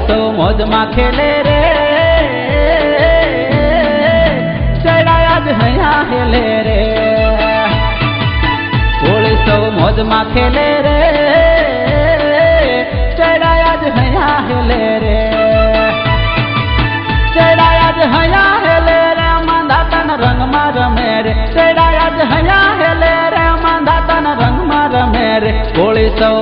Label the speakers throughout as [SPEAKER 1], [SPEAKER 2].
[SPEAKER 1] सौ मौज मा खेले रे चढ़ाया हया हेले रे होली सौ मौज मा खेले रे चढ़ाया हया हेले रे चढ़ाया हया हेले रे मांधा तन रंग मा रमे रे चढ़ाया हया हेले रे मांधा तन रंग मा रमे रे होली सौ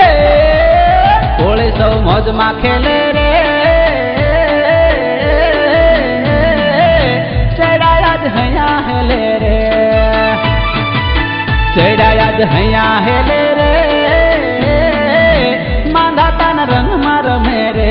[SPEAKER 1] हे होली सौ मौज मा खेले रे चढ़ाया हया हेले रे चढ़ाया हया हेले रे मांधा तन रंग मा रमे रे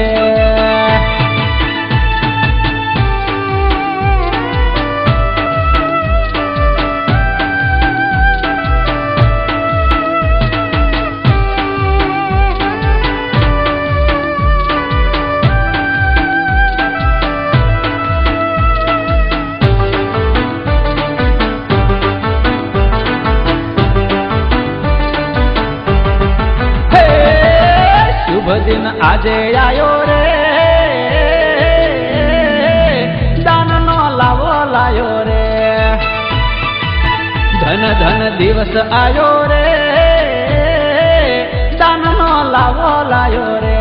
[SPEAKER 1] दिन आजे आयो रे दान नो लावो लायो रे धन धन दिवस आयो रे दान नो लावो लायो रे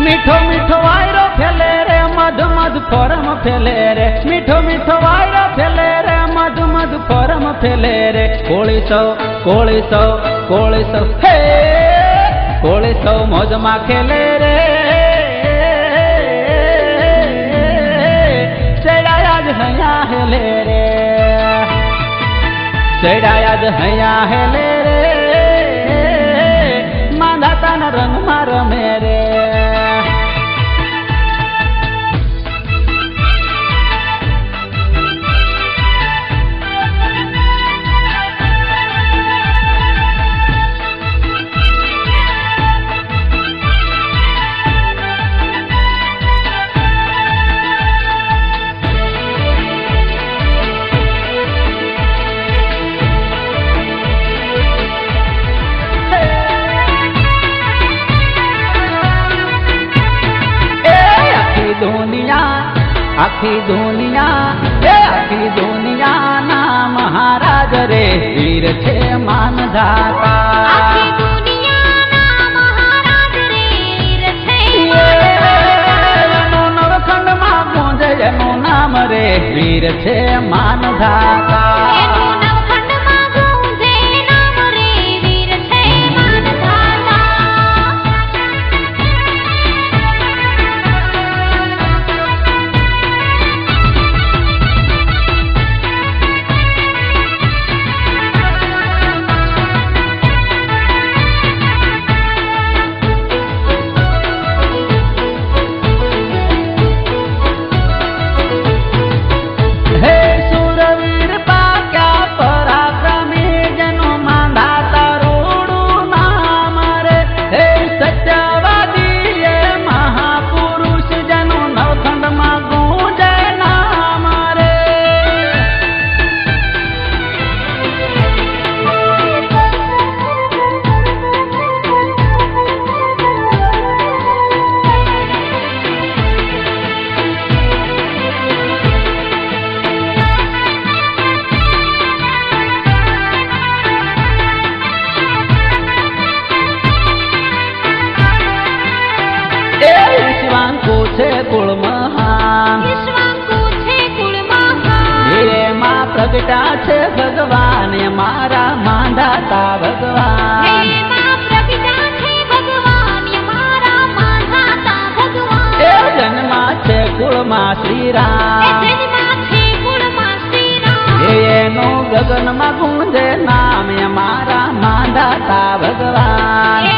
[SPEAKER 1] मीठो मीठो वायरो फैले रे मधु मधु फरम फैले रे मीठो मीठो वायरो फैले रे मधु मधु फरम फैले रे कोली सौ हे होली सौ मौज मा खेले रे चढ़ाया हया हेले रे चढ़ाया हया हेले रे मांधा तन रंग मा रमे रे आखी दुनिया ना महाराज रे वीर छे मान धाता
[SPEAKER 2] आखी दुनिया ना महाराज रे वीर छे
[SPEAKER 1] एनो नवखंड मा गूंजे एनो नाम रे वीर छे मान धाता
[SPEAKER 2] एनो नवखंड मा गूंजे नाम रे वीर छे मान धाता
[SPEAKER 1] कुल महान हे मां प्रगटा छे भगवान मारा मांधाता भगवान ए जन्मा छे कुल मा श्री राम एनो गगन मा गूंजे नाम मारा मांधाता भगवान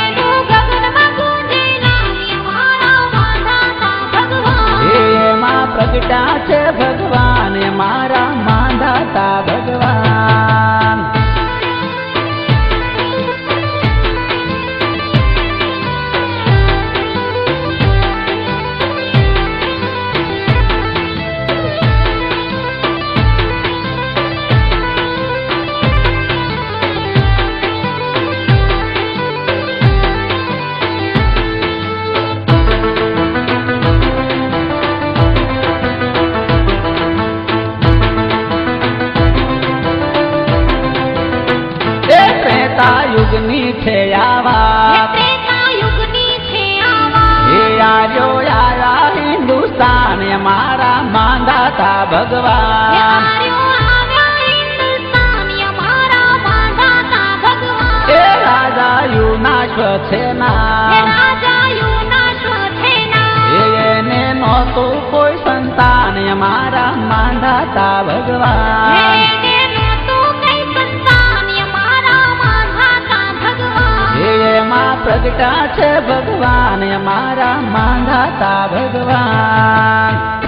[SPEAKER 1] प्रगटा छे भगवान मारा मांधाता भगवान યુગની છે આવા
[SPEAKER 2] ત્રેતા યુગની છે આવા
[SPEAKER 1] એ આર્યો આયા હિન્દુસ્તાન અમારા માંધાતા ભગવાન
[SPEAKER 2] આર્યો આવ્યા હિન્દુસ્તાન અમારા માંધાતા ભગવાન
[SPEAKER 1] એ રાજાયુના શ્વસેના
[SPEAKER 2] રાજાયુના શ્વસેના
[SPEAKER 1] એને નહોતું કોઈ સંતાન અમારા માંધાતા ભગવાન
[SPEAKER 2] એને નહોતું કઈ સંતાન અમારા માંધાતા ભગવાન
[SPEAKER 1] એમાં પ્રગટા છે ભગવાન અમારા માંધાતા ભગવાન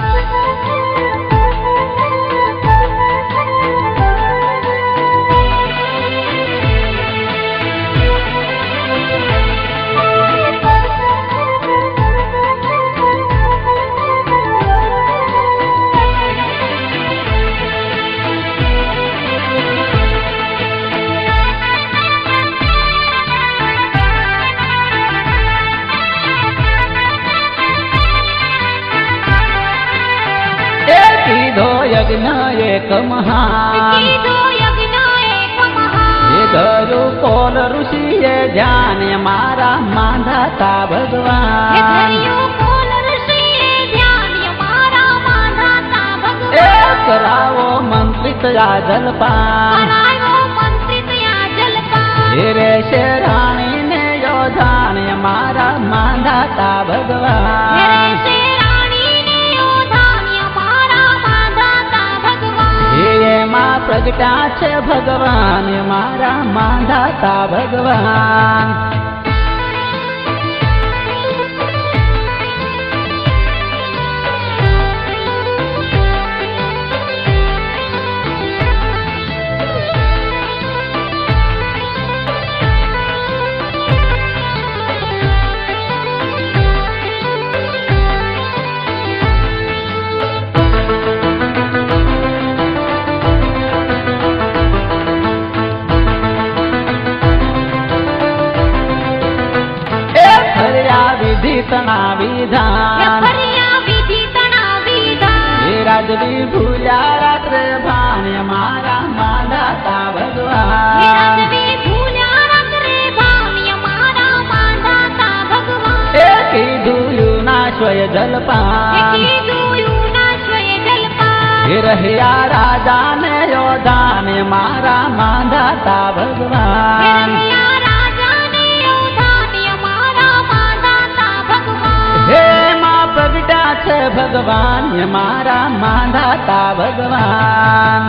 [SPEAKER 1] કીધો યજ્ઞ એક મહાન
[SPEAKER 2] કીધો યજ્ઞ એક મહાન
[SPEAKER 1] એ ધરું કોલ ઋષિએ ધ્યાન મારા માંધાતા
[SPEAKER 2] હે
[SPEAKER 1] ભગવાન
[SPEAKER 2] ધર્યું કોલ ઋષિએ ધ્યાન અમારા માંધાતા
[SPEAKER 1] એ
[SPEAKER 2] ભગવાન
[SPEAKER 1] કરાવો મંત્રિત આ જલપાન
[SPEAKER 2] કરાયો મંત્રિત આ જલપાન
[SPEAKER 1] એ રેશે રાણીને યોધાન મારા માંધાતા
[SPEAKER 2] હે
[SPEAKER 1] ભગવાન
[SPEAKER 2] છે રાણીને યોધાન અમારા માંધાતા ભગવાન
[SPEAKER 1] એમાં પ્રગટા છે ભગવાન મારા માંધાતા ભગવાન વિધિ તણા
[SPEAKER 2] હે
[SPEAKER 1] વિધાન
[SPEAKER 2] ફર્યા વિધિ તણા વિધાન
[SPEAKER 1] એ રાજવી ભૂલ્યા રાત્રે ભાન મારા માંધાતા
[SPEAKER 2] હે
[SPEAKER 1] ભગવાન
[SPEAKER 2] રાજવી ભૂલ્યા રાત્રે ભાન અમારા માંધાતા ભગવાન
[SPEAKER 1] એ કીધું યુના સ્વય
[SPEAKER 2] હે
[SPEAKER 1] જલપાન
[SPEAKER 2] કીધું યુના સ્વય જલપાન
[SPEAKER 1] એ રહ્યા રાજાને યોધાન મારા માંધાતા
[SPEAKER 2] હે
[SPEAKER 1] ભગવાન
[SPEAKER 2] રહ્યા રાજાને યોધાન અમારા માંધાતા ભગવાન
[SPEAKER 1] હે માં પ્રગટા છે ભગવાન મારા માંધાતા ભગવાન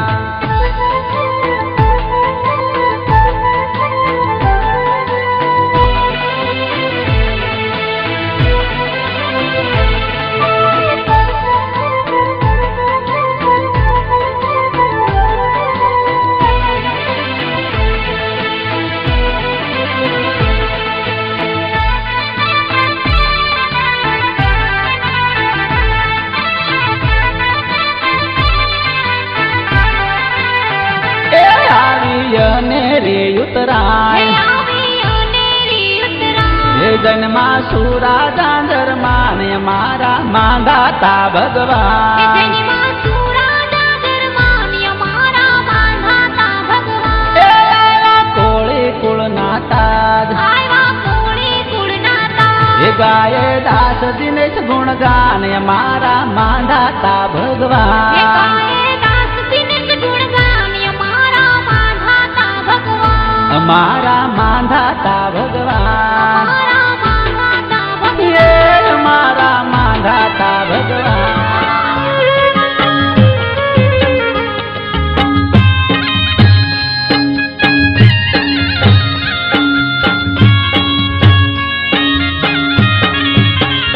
[SPEAKER 1] એ આવી અનેરી
[SPEAKER 2] હે
[SPEAKER 1] ઉતરાય
[SPEAKER 2] આવી અનેરી ઉતરાણ
[SPEAKER 1] એ જન્મા સુરા ચાંદરમાન મારા માંધાતા
[SPEAKER 2] હે
[SPEAKER 1] ભગવાન
[SPEAKER 2] જન્મા સુરાજા ધર્માન અમારા માંધાતા ભગવાન
[SPEAKER 1] એ આવ્યા કોળી કુળના તાજ
[SPEAKER 2] આવ્યા કોળી કુળના તાજ
[SPEAKER 1] એ ગાયે દાસ દિનેશ ગુણગાન મારા માંધાતા
[SPEAKER 2] હે
[SPEAKER 1] ભગવાન
[SPEAKER 2] ગાયે દાસ દિનેશ ગુણગાન અમારા માંધાતા ભગવાન
[SPEAKER 1] અમારા માંધાતા ભગવાન
[SPEAKER 2] અમારા માંધાતા ભગવાન
[SPEAKER 1] એ મારા માંધાતા ભગવાન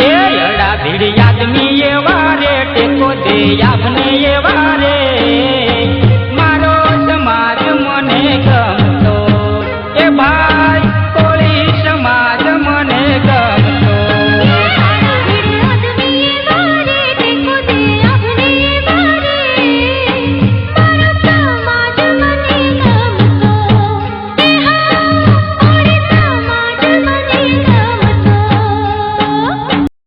[SPEAKER 1] એ અડા ભીડી આદમી એવા રે ટેકો દે આપને એવા